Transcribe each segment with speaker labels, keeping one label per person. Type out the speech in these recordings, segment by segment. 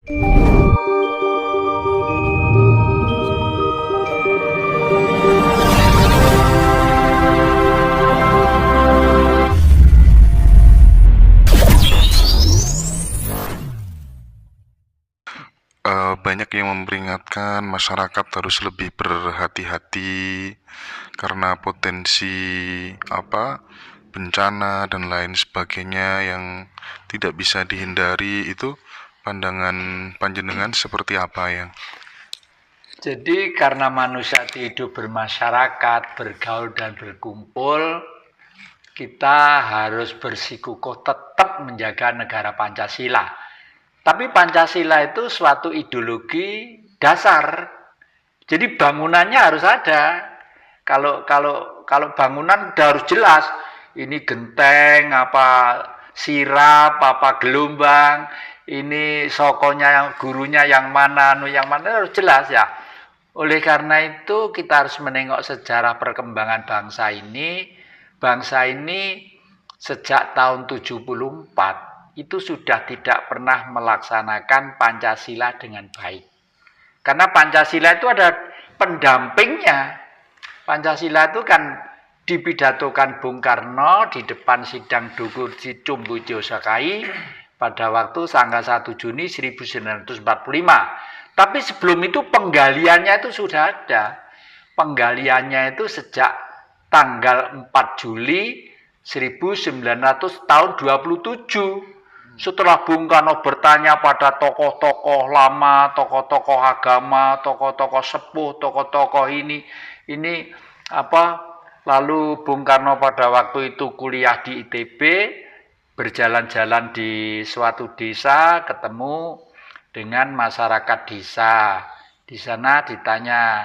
Speaker 1: Banyak yang memperingatkan masyarakat harus lebih berhati-hati karena potensi bencana dan lain sebagainya yang tidak bisa dihindari. Itu pandangan panjenengan seperti apa yang?
Speaker 2: Jadi karena manusia hidup bermasyarakat, bergaul dan berkumpul, kita harus bersikukuh tetap menjaga negara Pancasila. Tapi Pancasila itu suatu ideologi dasar. Jadi bangunannya harus ada. Kalau bangunan udah harus jelas. Ini genteng, sirap, gelombang. Ini sokonya yang gurunya yang mana harus jelas ya. Oleh karena itu kita harus menengok sejarah perkembangan bangsa ini. Bangsa ini sejak tahun 74 itu sudah tidak pernah melaksanakan Pancasila dengan baik. Karena Pancasila itu ada pendampingnya. Pancasila itu kan dipidatokan Bung Karno di depan sidang Dukur di Cumbujo Sakai pada waktu tanggal 1 Juni 1945. Tapi sebelum itu penggaliannya itu sudah ada. Penggaliannya itu sejak tanggal 4 Juli 1900 tahun 27. Setelah Bung Karno bertanya pada tokoh-tokoh lama, tokoh-tokoh agama, tokoh-tokoh sepuh, tokoh-tokoh ini lalu Bung Karno pada waktu itu kuliah di ITB, berjalan-jalan di suatu desa, ketemu dengan masyarakat desa. Di sana ditanya,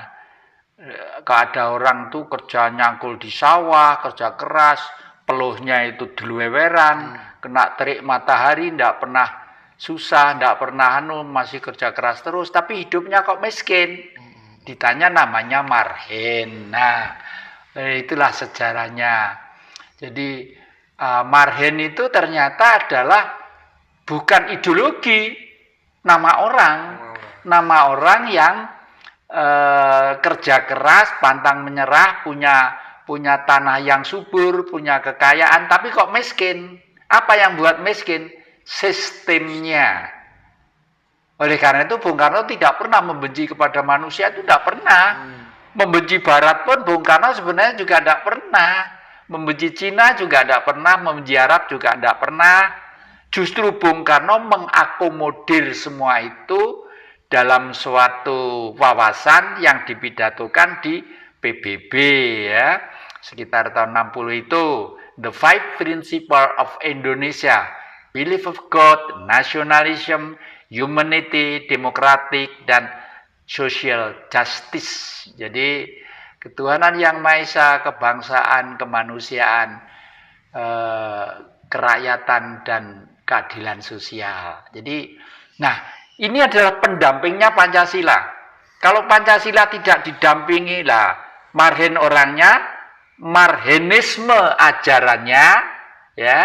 Speaker 2: kalau ada orang tuh kerja nyangkul di sawah, kerja keras, peluhnya itu diluweran, kena terik matahari, tidak pernah susah, tidak pernah masih kerja keras terus, tapi hidupnya kok miskin. Ditanya namanya Marhen. Nah, itulah sejarahnya. Jadi Marhen itu ternyata adalah bukan ideologi, nama orang yang kerja keras, pantang menyerah, punya tanah yang subur, punya kekayaan, tapi kok miskin. Apa yang buat miskin? Sistemnya. Oleh karena itu Bung Karno tidak pernah membenci kepada manusia, itu tidak pernah. Membenci Barat pun Bung Karno sebenarnya juga tidak pernah. Membenci Cina juga tidak pernah, membenci Arab juga tidak pernah. Justru Bung Karno mengakomodir semua itu dalam suatu wawasan yang dipidatokan di PBB ya. Sekitar tahun 60 itu. The Five Principles of Indonesia, Belief of God, Nationalism, Humanity, Democratic, dan Social Justice. Jadi ketuhanan yang Maha Esa, kebangsaan, kemanusiaan, kerakyatan, dan keadilan sosial. Jadi, ini adalah pendampingnya Pancasila. Kalau Pancasila tidak didampingi lah, Marhen orangnya, Marhenisme ajarannya, ya,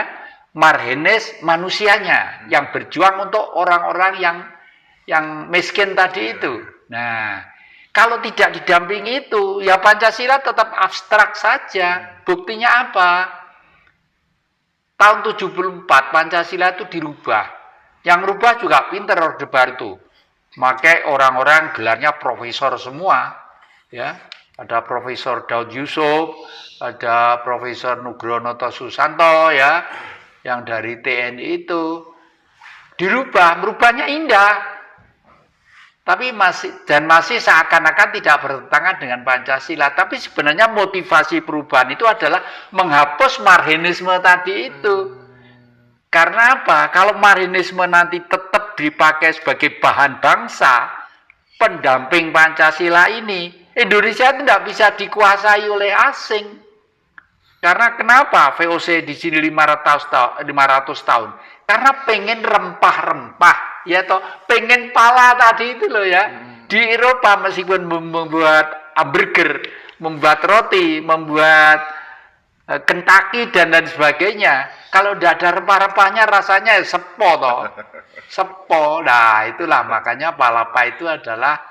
Speaker 2: Marhenis manusianya yang berjuang untuk orang-orang yang miskin tadi itu. Nah, kalau tidak didampingi itu, ya Pancasila tetap abstrak saja. Buktinya apa? Tahun 74 Pancasila itu dirubah. Yang rubah juga pinter Orde Baru itu. Makanya orang-orang gelarnya profesor semua, ya. Ada Profesor Daud Yusuf, ada Profesor Nugrono Susanto ya, yang dari TNI itu merubahnya indah. Tapi masih seakan-akan tidak bertentangan dengan Pancasila, tapi sebenarnya motivasi perubahan itu adalah menghapus Marhenisme tadi itu. Karena apa? Kalau Marhenisme nanti tetap dipakai sebagai bahan bangsa, pendamping Pancasila ini, Indonesia itu tidak bisa dikuasai oleh asing. Karena kenapa VOC di sini 500 tahun? Karena pengen rempah-rempah, ya toh, pengen pala tadi itu loh ya. Di Eropa meskipun membuat hamburger, membuat roti, membuat Kentucky dan lain sebagainya. Kalau tidak ada rempah-rempahnya rasanya sepo toh. Sepo. Nah, itulah makanya palapa itu adalah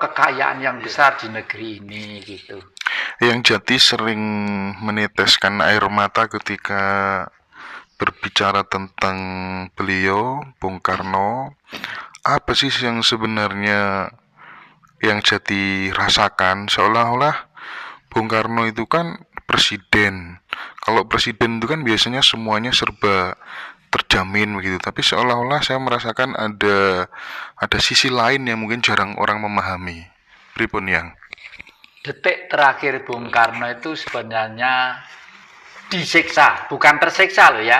Speaker 2: kekayaan yang besar di negeri ini gitu.
Speaker 1: Yang Jati sering meneteskan air mata ketika berbicara tentang beliau, Bung Karno. Apa sih yang sebenarnya yang Jati rasakan? Seolah-olah Bung Karno itu kan presiden. Kalau presiden itu kan biasanya semuanya serba terjamin begitu. Tapi seolah-olah saya merasakan ada sisi lain yang mungkin jarang orang memahami. Pripun yang?
Speaker 2: Detik terakhir Bung Karno itu sebenarnya disiksa, bukan tersiksa loh ya.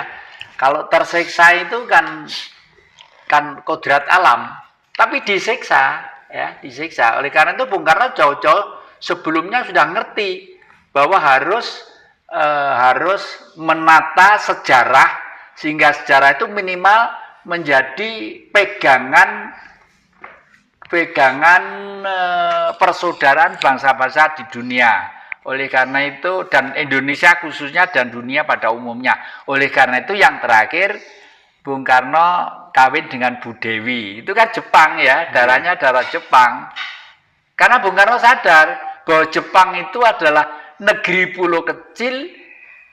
Speaker 2: Kalau tersiksa itu kan kodrat alam, tapi disiksa ya, disiksa. Oleh karena itu Bung Karno jauh-jauh sebelumnya sudah ngerti bahwa harus menata sejarah sehingga sejarah itu minimal menjadi pegangan persaudaraan bangsa-bangsa di dunia. Oleh karena itu, dan Indonesia khususnya dan dunia pada umumnya. Oleh karena itu yang terakhir Bung Karno kawin dengan Bu Dewi. Itu kan Jepang ya, darahnya darah Jepang. Karena Bung Karno sadar bahwa Jepang itu adalah negeri pulau kecil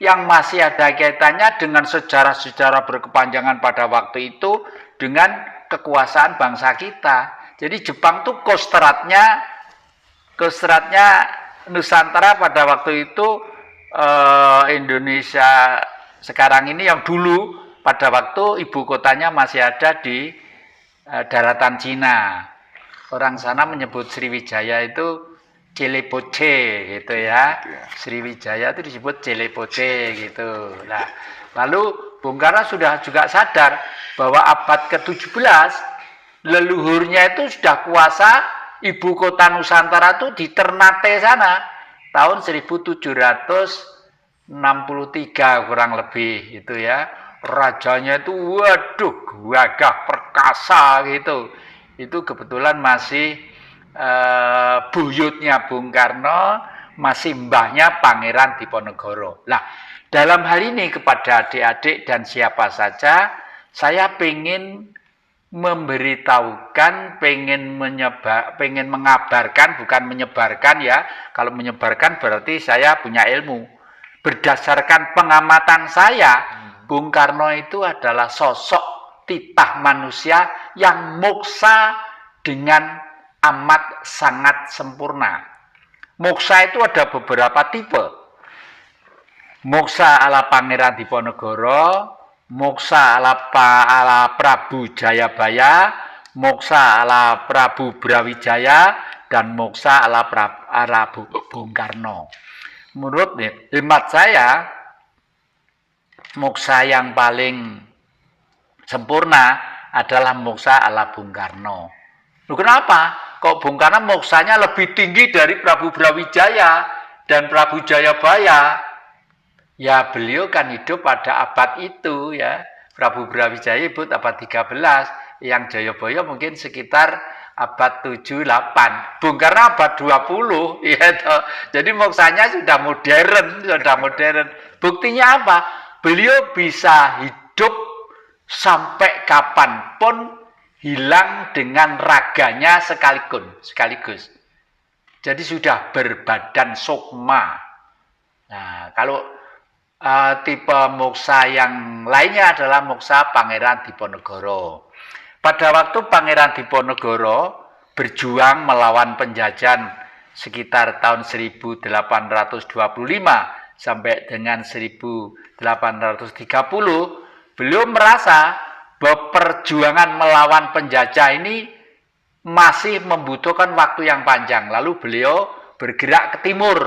Speaker 2: yang masih ada kaitannya dengan sejarah-sejarah berkepanjangan pada waktu itu dengan kekuasaan bangsa kita. Jadi Jepang tuh kostratnya Nusantara pada waktu itu Indonesia sekarang ini yang dulu pada waktu ibu kotanya masih ada di daratan Cina. Orang sana menyebut Sriwijaya itu Celepoce gitu ya. Sriwijaya itu disebut Celepoce gitu. Nah, lalu Bung Karno sudah juga sadar bahwa abad ke-17 leluhurnya itu sudah kuasa ibu kota Nusantara itu di Ternate sana tahun 1763 kurang lebih itu ya. Rajanya itu waduh gagah perkasa gitu. Itu kebetulan masih buyutnya Bung Karno, masih mbahnya Pangeran Diponegoro. Nah, dalam hal ini kepada adik-adik dan siapa saja, saya pengen memberitahukan, pengen mengabarkan, bukan menyebarkan ya. Kalau menyebarkan berarti saya punya ilmu. Berdasarkan pengamatan saya, Bung Karno itu adalah sosok titah manusia yang moksa dengan amat sangat sempurna. Moksa itu ada beberapa tipe. Moksa ala Pangeran Diponegoro, moksa ala Prabu Jayabaya, moksa ala Prabu Brawijaya, dan moksa ala Bung Karno. Menurut hemat saya, moksa yang paling sempurna adalah moksa ala Bung Karno. Loh, kenapa? Kok Bung Karno moksanya lebih tinggi dari Prabu Brawijaya dan Prabu Jayabaya? Ya beliau kan hidup pada abad itu ya. Prabu Brawijaya hidup abad 13, yang Jayabaya mungkin sekitar abad 7-8. Bung Karno abad 20 ya toh. Jadi moksanya sudah modern. Buktinya apa? Beliau bisa hidup sampai kapanpun hilang dengan raganya sekaligus. Jadi sudah berbadan sukma. Nah, kalau tipe moksa yang lainnya adalah moksa Pangeran Diponegoro. Pada waktu Pangeran Diponegoro berjuang melawan penjajahan sekitar tahun 1825 sampai dengan 1830, beliau merasa bahwa perjuangan melawan penjajah ini masih membutuhkan waktu yang panjang. Lalu beliau bergerak ke timur,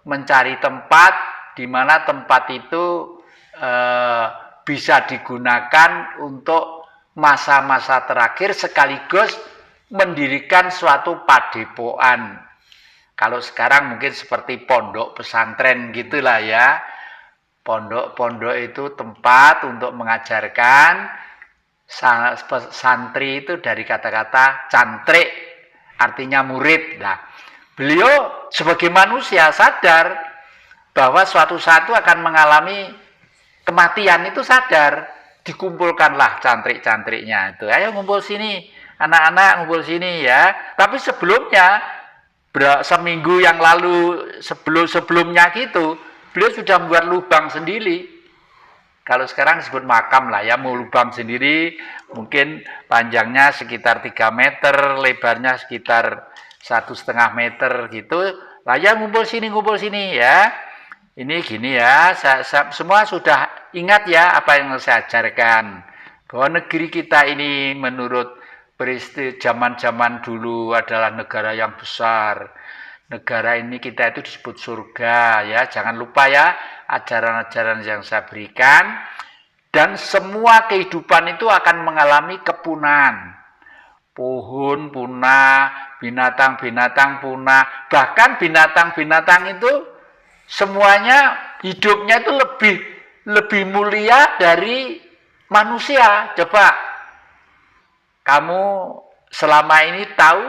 Speaker 2: mencari tempat di mana tempat itu bisa digunakan untuk masa-masa terakhir sekaligus mendirikan suatu padepokan. Kalau sekarang mungkin seperti pondok pesantren gitulah ya. Pondok itu tempat untuk mengajarkan. Santri itu dari kata-kata cantrik, artinya murid. Nah, Beliau sebagai manusia sadar bahwa suatu saat itu akan mengalami kematian, itu sadar. Dikumpulkanlah cantrik-cantriknya itu. Ayo ngumpul sini, anak-anak ngumpul sini ya. Tapi sebelumnya, seminggu yang lalu sebelumnya gitu, beliau sudah membuat lubang sendiri. Kalau sekarang disebut makam lah ya, mau lubang sendiri, mungkin panjangnya sekitar 3 meter, lebarnya sekitar 1,5 meter gitu. Lah ya ngumpul sini ya. Ini gini ya, semua sudah ingat ya apa yang saya ajarkan. Bahwa negeri kita ini menurut zaman-zaman dulu adalah negara yang besar. Negara ini kita itu disebut surga ya. Jangan lupa ya ajaran-ajaran yang saya berikan. Dan semua kehidupan itu akan mengalami kepunahan. Pohon punah, binatang-binatang punah. Bahkan binatang-binatang itu semuanya hidupnya itu lebih mulia dari manusia. Coba kamu selama ini tahu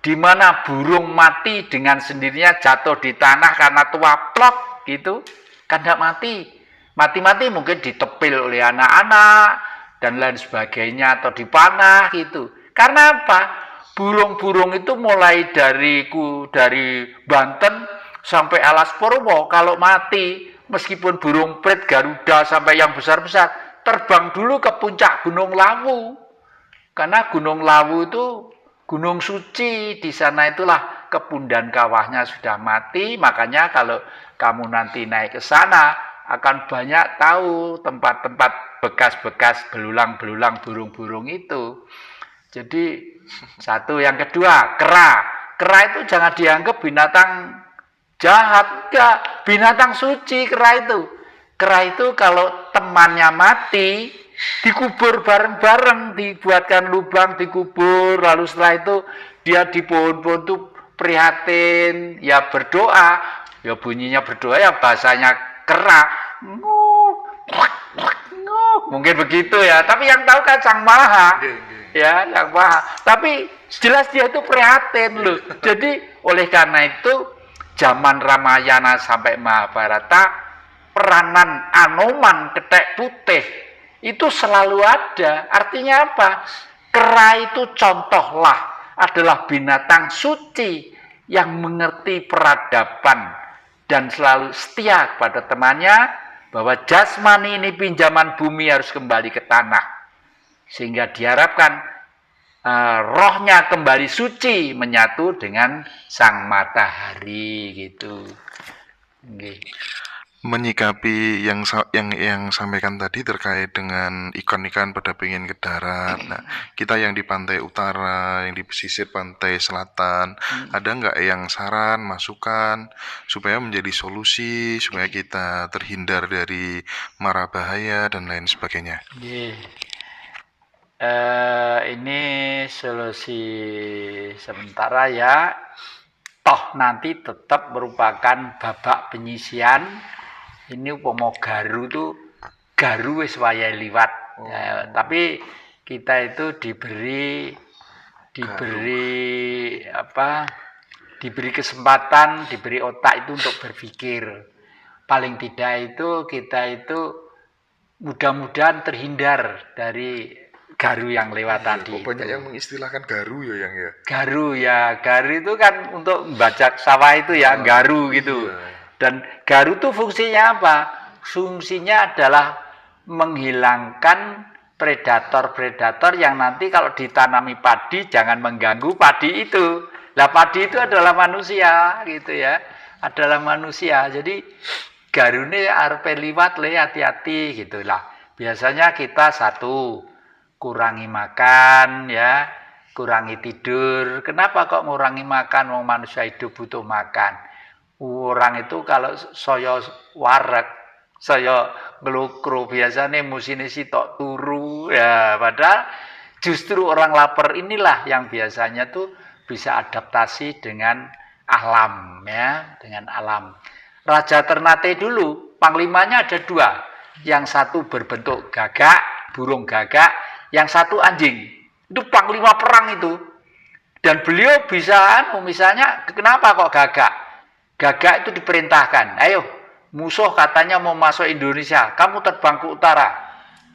Speaker 2: di mana burung mati dengan sendirinya jatuh di tanah karena tua plok gitu? Kan tidak mati. Mati-mati mungkin ditepil oleh anak-anak dan lain sebagainya atau dipanah gitu. Karena apa? Burung-burung itu mulai dari Banten sampai Alas Purwo, kalau mati, meskipun burung prit, garuda, sampai yang besar-besar, terbang dulu ke puncak Gunung Lawu. Karena Gunung Lawu itu gunung suci, di sana itulah kebun dan kawahnya sudah mati, makanya kalau kamu nanti naik ke sana, akan banyak tahu tempat-tempat bekas-bekas belulang-belulang burung-burung itu. Jadi, satu. Yang kedua, kera. Kera itu jangan dianggap binatang jahat, enggak, binatang suci kera itu. Kera itu kalau temannya mati, dikubur bareng-bareng, dibuatkan lubang, dikubur, lalu setelah itu dia di pohon-pohon itu prihatin, ya berdoa, ya bunyinya berdoa ya bahasanya kera, nguk, mungkin begitu ya. Tapi yang tahu kan Sang Maha, ya, Sang Maha. Tapi jelas dia itu prihatin loh. Jadi oleh karena itu zaman Ramayana sampai Mahabharata, peranan Anoman ketek putih itu selalu ada. Artinya apa? Kera itu contohlah adalah binatang suci yang mengerti peradaban dan selalu setia kepada temannya, bahwa jasmani ini pinjaman bumi harus kembali ke tanah. Sehingga diharapkan rohnya kembali suci menyatu dengan sang matahari gitu. Okay.
Speaker 1: Menyikapi yang sampaikan tadi terkait dengan ikan-ikan pada pengen ke darat. Nah, kita yang di pantai utara, yang di pesisir pantai selatan, ada nggak yang saran, masukan supaya menjadi solusi supaya kita terhindar dari mara bahaya dan lain sebagainya?
Speaker 2: Yeah. Ini solusi sementara ya, toh nanti tetap merupakan babak penyisian. Ini umpama garu wis wayahe liwat. Ya, tapi kita itu diberi kesempatan, diberi otak itu untuk berpikir. Paling tidak itu kita itu mudah-mudahan terhindar dari garu yang lewat tadi.
Speaker 1: Banyak yang mengistilahkan garu ya, yang ya.
Speaker 2: Garu itu kan untuk membajak sawah itu ya, garu gitu. Iya. Dan garu itu fungsinya apa? Fungsinya adalah menghilangkan predator-predator yang nanti kalau ditanami padi jangan mengganggu padi itu. Lah padi itu adalah manusia gitu ya. Adalah manusia. Jadi garu ini arepe liwat le, hati-hati gitulah. Biasanya kita satu, kurangi makan ya, kurangi tidur. Kenapa kok ngurangi makan? Wong manusia hidup butuh makan. Orang itu kalau saya wareg, saya ngelukru biasanya musine sitok turu ya, padahal justru orang lapar inilah yang biasanya tuh bisa adaptasi dengan alam ya, dengan alam. Raja Ternate dulu panglimanya ada dua, yang satu berbentuk gagak, burung gagak, yang satu anjing. Itu panglima perang itu. Dan beliau bisa misalnya kenapa kok gagak? Gagak itu diperintahkan, ayo musuh katanya mau masuk Indonesia, kamu terbang ke utara.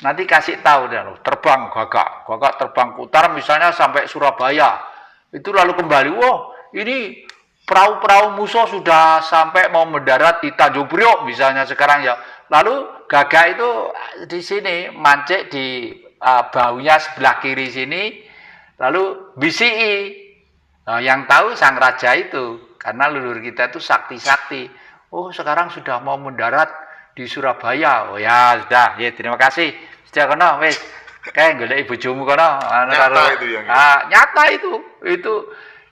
Speaker 2: Nanti kasih tahu terbang gagak terbang ke utara misalnya sampai Surabaya. Itu lalu kembali, wah ini perahu-perahu musuh sudah sampai mau mendarat di Tanjung Priok misalnya sekarang ya. Lalu gagak itu di sini mancik di baunya sebelah kiri sini, lalu BCI. Nah, yang tahu sang raja itu, karena leluhur kita itu sakti-sakti. Oh, sekarang sudah mau mendarat di Surabaya. Oh ya, sudah. Ya, terima kasih. Sudah kono wis. Kayak golek bojomu kono.
Speaker 1: Nyata itu yang
Speaker 2: nyata itu.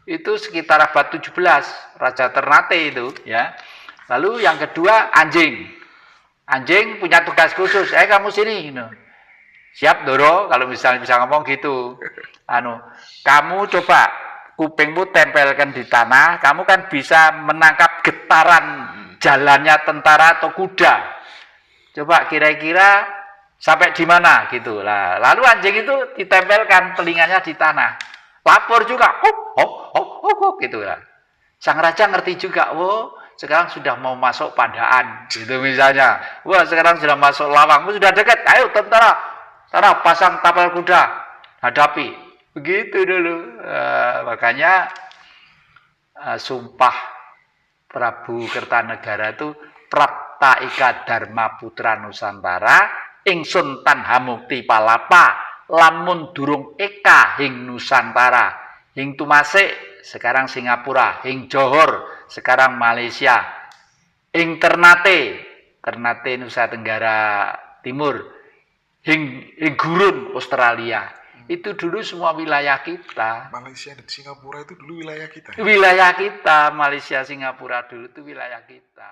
Speaker 2: Itu sekitar abad 17, Raja Ternate itu, ya. Lalu yang kedua anjing. Anjing punya tugas khusus. Kamu sini, siap Doro, kalau misalnya bisa ngomong gitu. Kamu coba kupingmu tempelkan di tanah, kamu kan bisa menangkap getaran jalannya tentara atau kuda. Coba kira-kira sampai di mana gitu lah. Lalu anjing itu ditempelkan telinganya di tanah. Lapor juga, gitu lah. Sang raja ngerti juga, sekarang sudah mau masuk Pandaan, gitu misalnya. Wah, sekarang sudah masuk Lawang, sudah dekat. Ayo tentara pasang tapal kuda, hadapi. Begitu dulu. Makanya sumpah Prabu Kertanegara itu Prapta Ika Dharma Putra Nusantara ingsun tanha mukti palapa lamun durung eka hing Nusantara hing Tumasik sekarang Singapura hing Johor sekarang Malaysia hing Ternate Nusa Tenggara Timur hing Gurun Australia. Itu dulu semua wilayah kita.
Speaker 1: Malaysia dan Singapura itu dulu wilayah kita.
Speaker 2: Wilayah kita, Malaysia, Singapura dulu itu wilayah kita.